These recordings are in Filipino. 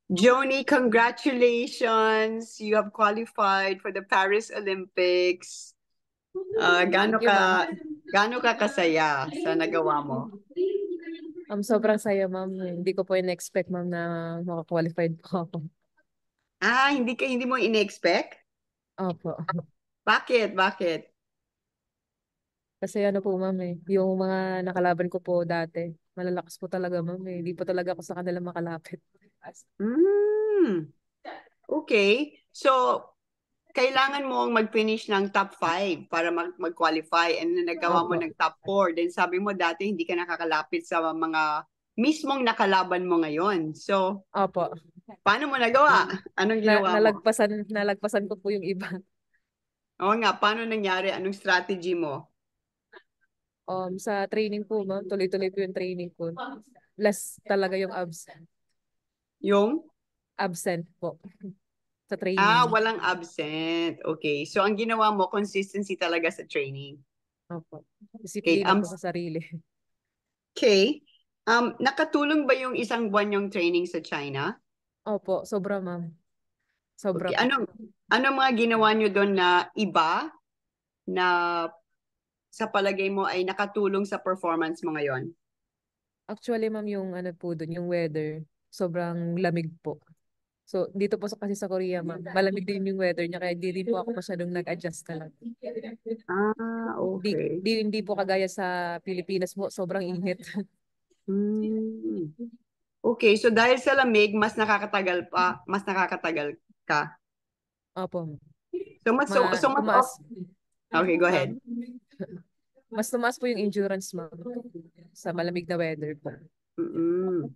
Joni, congratulations! You have qualified for the Paris Olympics. Ah, Thank you, ma'am. gaano ka kasaya sa nagawa mo? Sobrang saya, ma'am. Hindi ko po in-expect, ma'am, na makakwalified po ako. Ah, hindi mo in-expect? Opo. Bakit? Bakit? Kasi ano po, ma'am, yung mga nakalaban ko po dati, malalakas po talaga, ma'am. Hindi po talaga ako sa kanila makalapit. Hmm. Okay. So, kailangan mong mag-finish ng top 5 para mag-qualify and nagawa mo Opo. ng top 4. Then sabi mo dati hindi ka nakakalapit sa mga mismong nakalaban mo ngayon. So, Opo. paano mo nagawa? Anong ginawa mo? Nalagpasan ko po yung iba. Oo nga, paano nangyari? Anong strategy mo? Sa training po, ma'am, tuloy-tuloy po yung training ko. Last talaga yung Yung? absent po sa training. Walang absent. Okay. So, ang ginawa mo, consistency talaga sa training. Opo. Okay. Disiplina po sa sarili. Okay. Nakatulong ba yung isang buwan yung training sa China? Opo, sobra, ma'am. Sobra Okay. po. Anong mga ginawa nyo doon na iba na sa palagay mo ay nakatulong sa performance mo ngayon? Actually, ma'am, yung ano po dun, yung weather, sobrang lamig po. So, dito po kasi sa Korea, ma'am, malamig din yung weather niya, kaya di rin po ako masyadong nag-adjust talaga. Okay. Hindi po kagaya sa Pilipinas po, sobrang init. Hmm. Okay, so dahil sa lamig, mas nakakatagal ka. Opo, ma'am. So mas Tumaas, okay, go ma'am. ahead. Mas tumaas po yung endurance, ma'am, sa malamig na weather po. Mm.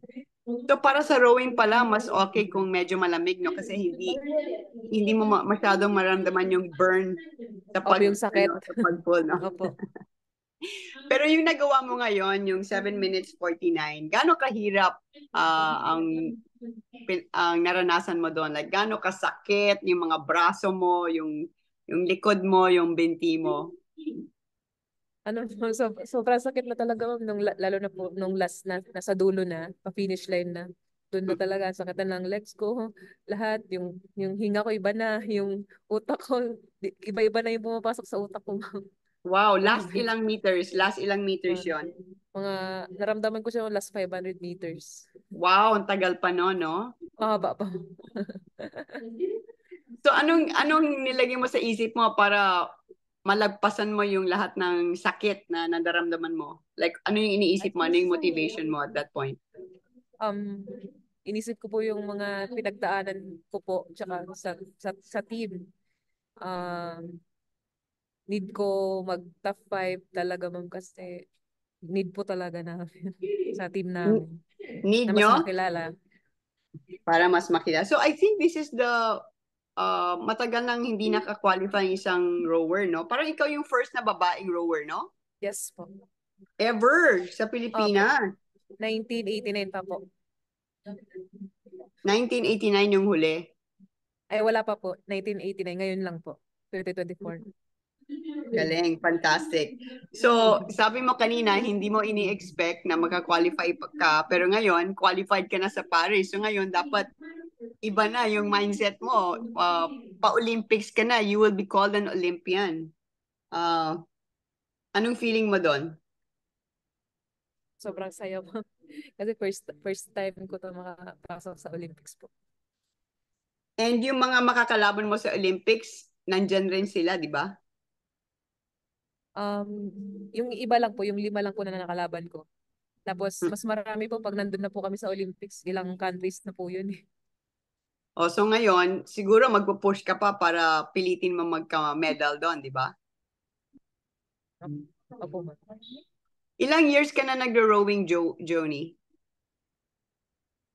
So para sa rowing pala, mas okay kung medyo malamig, no? Kasi hindi mo masyadong maramdaman yung burn sa Opo, yung sakit. sa pag-pull, no? Opo. Pero yung nagawa mo ngayon, yung 7 minutes 49, gaano kahirap ang naranasan mo doon? Like gaano kasakit yung mga braso mo, yung likod mo, yung binti mo? Ano po, sobrang sakit na talaga, ma'am, lalo na po nung last na, nasa dulo na, pa-finish line na. Doon na talaga, ang sakit na ng legs ko, lahat, yung hinga ko iba na, yung utak ko, iba-iba na yung pumapasok sa utak ko, ma'am. Wow, Grabe. last ilang meters Mga, yon. mga, naramdaman ko siya yung last 500 meters. Wow, ang tagal pa no, no? Mahaba pa. So anong nilagay mo sa isip mo para malagpasan mo yung lahat ng sakit na nadaramdaman mo? Like ano yung iniisip mo? Ano yung motivation mo at that point? Um, Inisip ko po yung mga pinagdaanan ko po, tsaka sa team. Um, Need ko mag top 5 talaga, ma'am, kasi need po talaga namin sa team N- namin Need na mas nyo makilala. para mas makilala. So I think this is the matagal nang hindi naka-qualify ang isang rower, no? Parang ikaw yung first na babaeng rower, no? Yes po. Ever sa Opo. Pilipinas. 1989 pa po. 1989 yung huli. Ay, wala pa po. 1989. Ngayon lang po. 2024. Galing, fantastic. So, sabi mo kanina, hindi mo ini-expect na magka-qualify ka, pero ngayon, qualified ka na sa Paris. So ngayon, dapat iba na yung mindset mo. Pa-Olympics ka na, you will be called an Olympian. Uh, Anong feeling mo doon? Sobrang saya po. Kasi first time ko to makapasok sa Olympics po. And yung mga makakalaban mo sa Olympics, nandyan rin sila, di ba? Yung iba lang po, yung 5 lang po na nakalaban ko. Tapos, Hmm. mas marami po pag nandun na po kami sa Olympics. Ilang countries na po yun. So ngayon, siguro magpo-push ka pa para pilitin mo magka-medal doon, di ba? Opo, ma'am. Ilang years ka na nagro-rowing, Joni?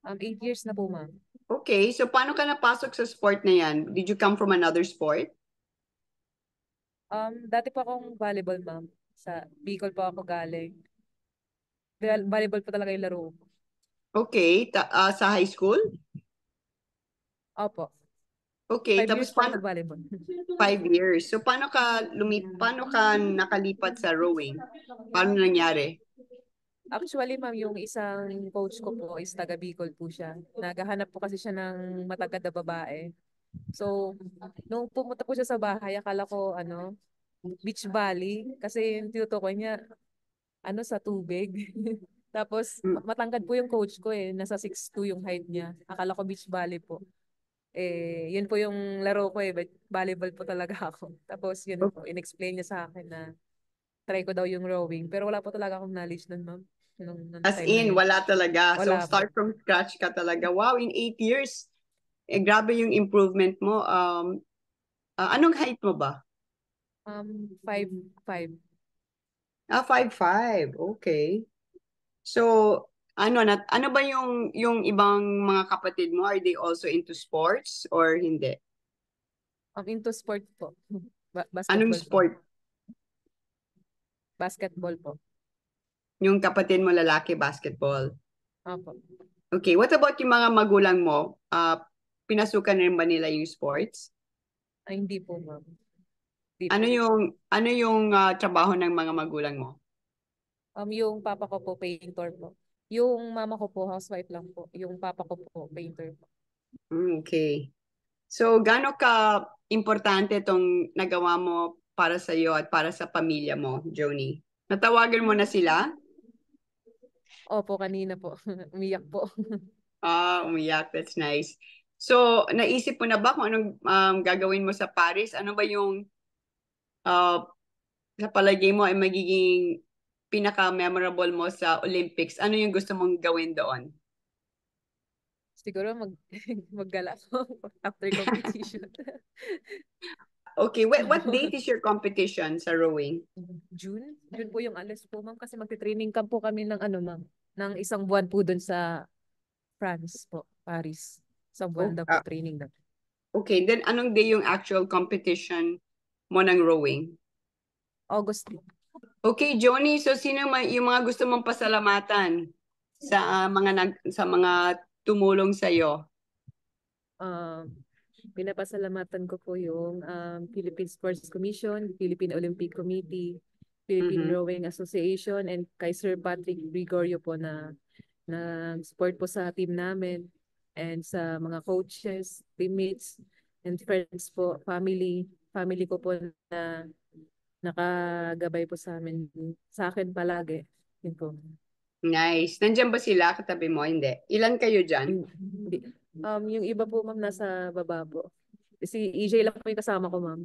8 years na po, ma'am. Okay, so paano ka napasok sa sport na yan? Did you come from another sport? Dati po akong volleyball, ma'am. Sa Bicol po ako galing. Volleyball po talaga yung laro ko. Okay, sa high school? Opo. Okay, 5 years tapos po ako paano, nag-volleyball. 5 years. So paano ka nakalipat sa rowing? Paano nangyari? Actually, ma'am, yung isang coach ko po is taga Bicol po siya. Naghahanap po kasi siya ng matagad na babae. So, nung pumunta po siya sa bahay, akala ko, beach volley. Kasi yung tinutukoy niya, sa tubig. Tapos, Mm. matangkad po yung coach ko eh. Nasa 6'2" yung height niya. Akala ko beach volley po. Eh, yun po yung laro ko eh. Volleyball po talaga ako. Tapos, yun po, in-explain niya sa akin na try ko daw yung rowing. Pero wala po talaga akong knowledge nun, ma'am. Nung As time na in, yun. wala talaga. So, Wala po. start from scratch ka talaga. Wow, in 8 years, grabe yung improvement mo. Anong height mo ba? 5'5". 5'5". Okay. So, ano ba yung ibang mga kapatid mo? Are they also into sports or hindi? Into sport po. Anong Basketball po. sport? Basketball po. Yung kapatid mo lalaki, basketball. Opo. Okay, what about yung mga magulang mo? Pinasukan rin ba nila yung sports? Ay, hindi po, ma'am. Hindi Ano po. yung trabaho ng mga magulang mo? Yung papa ko po, painter po. Yung mama ko po, housewife lang po. Yung papa ko po, painter po. Okay. So, gaano ka importante itong nagawa mo para sa iyo at para sa pamilya mo, Joni? Natawagan mo na sila? Opo, kanina po. Umiyak po. Umiyak. That's nice. So, naisip mo na ba kung anong gagawin mo sa Paris? Ano ba yung uh, sa palagay mo ay magiging pinaka-memorable mo sa Olympics? Ano yung gusto mong gawin doon? Siguro maggala po after competition. Okay, what date is your competition sa rowing? June? June po yung alas po, ma'am. Kasi magte-training camp po kami ng ma'am. Ng isang buwan po dun sa France po, Paris. Isang buwan Oh, daw po training daw. okay, then anong day yung actual competition mo ng rowing? August po. Okay, Johnny, so sino yung mga gusto mong pasalamatan sa sa mga tumulong sa iyo? Pinapasalamatan ko po yung Philippine Sports Commission, Philippine Olympic Committee, Philippine Mhm. Rowing Association, and kay Sir Patrick Gregorio po na support po sa team namin and sa mga coaches, teammates, and friends po, family ko po na nakagabay po sa akin palagi. Yun po. Nice. Nandiyan ba sila katabi mo? Hindi. Ilan kayo dyan? Yung iba po, ma'am, nasa baba po. Si EJ lang po yung kasama ko, ma'am.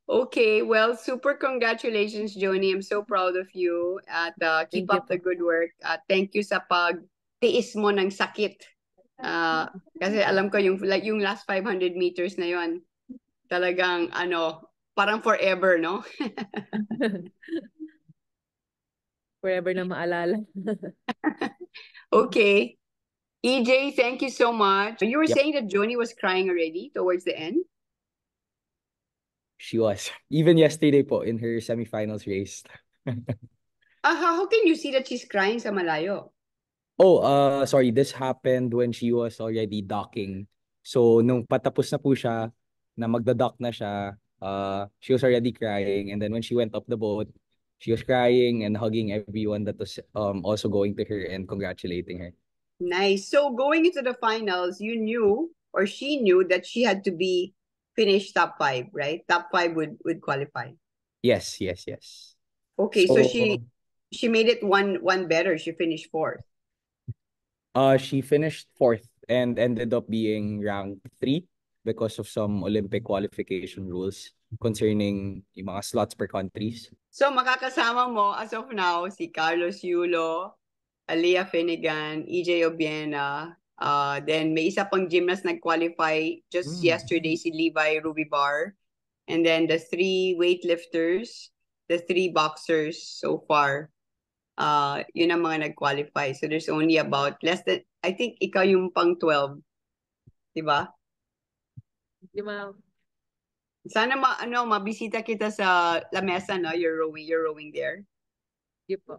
Okay, well, super congratulations, Joni. I'm so proud of you. At keep Thank you up the po. good work. Thank you sa pagtiis mo ng sakit. Kasi alam ko yung last 500 meters na yon, talagang parang forever, no? Forever na maalala. Okay. EJ, thank you so much. You were Yep, saying that Joni was crying already towards the end? she was. Even yesterday po in her semifinals race. How can you see that she's crying sa malayo? Oh, sorry, this happened when she was already docking. So, nung patapos na po siya, na magda-dock na siya, she was already crying. And then when she went up the boat, she was crying and hugging everyone that was also going to her and congratulating her. Nice. So going into the finals, you knew or she knew that she had to be finished top 5, right? Top 5 would qualify. Yes, yes, yes. Okay, so So, she made it one better. She finished 4th. she finished 4th and ended up being ranked 3 because of some Olympic qualification rules concerning yung mga slots per countries. So makakasama mo as of now si Carlos Yulo, Aliyah Finnegan, EJ Obiena, then may isa pang gymnast nag-qualify just yesterday, si Levi Rubibar, and then the 3 weightlifters, the 3 boxers so far. Yun ang mga nag-qualify. So there's only about less than, I think ikaw yung pang 12, di ba? Di ba? Sana mabisita kita sa La Mesa, no? You're rowing there. Di po.